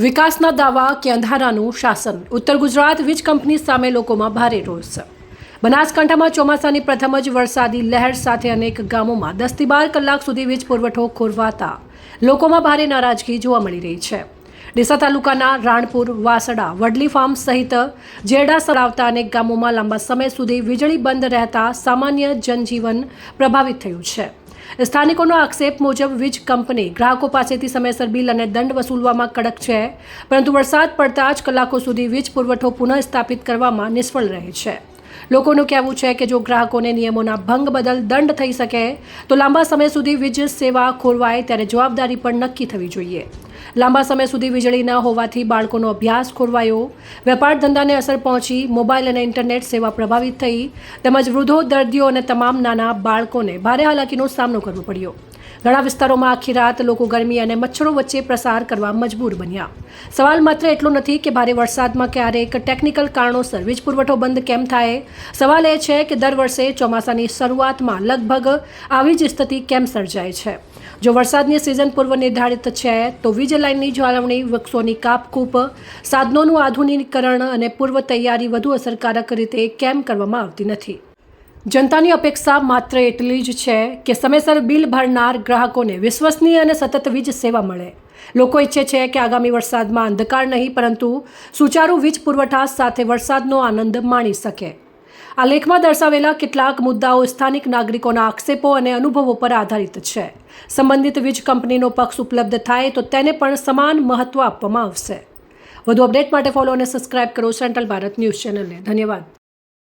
વિકાસના દાવા કે અંધારાનું શાસન. ઉત્તર ગુજરાત વીજ કંપની સામે લોકોમાં ભારે રોષ. બનાસકાંઠામાં ચોમાસાની પ્રથમ જ વરસાદી લહેર સાથે અનેક ગામોમાં 10 થી 12 કલાક સુધી વીજ પુરવઠો ખોરવાતા લોકોમાં ભારે નારાજગી જોવા મળી રહી છે. ડીસા તાલુકાના રાણપુર, વાસડા, વડલી ફાર્મ સહિત જેરડા સરાવતા અનેક ગામોમાં લાંબા સમય સુધી વીજળી બંધ રહેતા સામાન્ય જનજીવન પ્રભાવિત થયું છે. સ્થાનિકોનો આક્ષેપ મુજબ વીજ કંપની ગ્રાહકો પાસેથી સમયસર બિલ અને દંડ વસૂલવામાં કડક છે, પરંતુ વરસાદ પડતા જ કલાકો સુધી વીજ પુરવઠો પુનઃસ્થાપિત કરવામાં નિષ્ફળ રહે છે. લોકોનું કહેવું છે કે જો ગ્રાહકોને નિયમોના ભંગ બદલ દંડ થઈ શકે તો લાંબા સમય સુધી વીજ સેવા ખોરવાય ત્યારે જવાબદારી પણ નક્કી થવી જોઈએ. લાંબા સમય સુધી વીજળી ન હોવાથી બાળકોનો અભ્યાસ ખોરવાયો, વેપાર ધંધાને અસર પહોંચી, મોબાઈલ અને ઇન્ટરનેટ સેવા પ્રભાવિત થઈ તેમજ વૃદ્ધો, દર્દીઓ અને તમામ નાના બાળકોને ભારે હાલાકીનો સામનો કરવો પડ્યો. ઘણા વિસ્તારોમાં આખી રાત લોકો ગરમી અને મચ્છરો વચ્ચે પ્રસાર કરવા મજબૂર બન્યા. સવાલ માત્ર એટલો નથી કે ભારે વરસાદમાં ક્યારેક ટેકનિકલ કારણોસર વીજ પુરવઠો બંધ કેમ થાય. સવાલ એ છે કે દર વર્ષે ચોમાસાની શરૂઆતમાં લગભગ આવી જ સ્થિતિ કેમ સર્જાય છે. જો વરસાદની સિઝન પૂર્વ નિર્ધારિત છે તો વીજ લાઇનની જાળવણી, વૃક્ષોની કાપકૂપ, સાધનોનું આધુનિકીકરણ અને પૂર્વ તૈયારી વધુ અસરકારક રીતે કેમ કરવામાં આવતી નથી. જનતાની અપેક્ષા માત્ર એટલી જ છે કે સમયસર બિલ ભરનાર ગ્રાહકોને વિશ્વસનીય અને સતત વીજ સેવા મળે. લોકો ઈચ્છે છે કે આગામી વરસાદમાં અંધકાર નહીં પરંતુ સુચારુ વીજ પુરવઠા સાથે વરસાદનો આનંદ માણી શકે. આ લેખમાં દર્શાવેલા કેટલાક મુદ્દાઓ સ્થાનિક નાગરિકોના આક્ષેપો અને અનુભવો પર આધારિત છે. સંબંધિત વીજ કંપનીનો પક્ષ ઉપલબ્ધ થાય તો તેને પણ સમાન મહત્વ આપવામાં આવશે. વધુ અપડેટ માટે ફોલો અને સબસ્ક્રાઇબ કરો સેન્ટ્રલ ભારત ન્યૂઝ ચેનલને. ધન્યવાદ.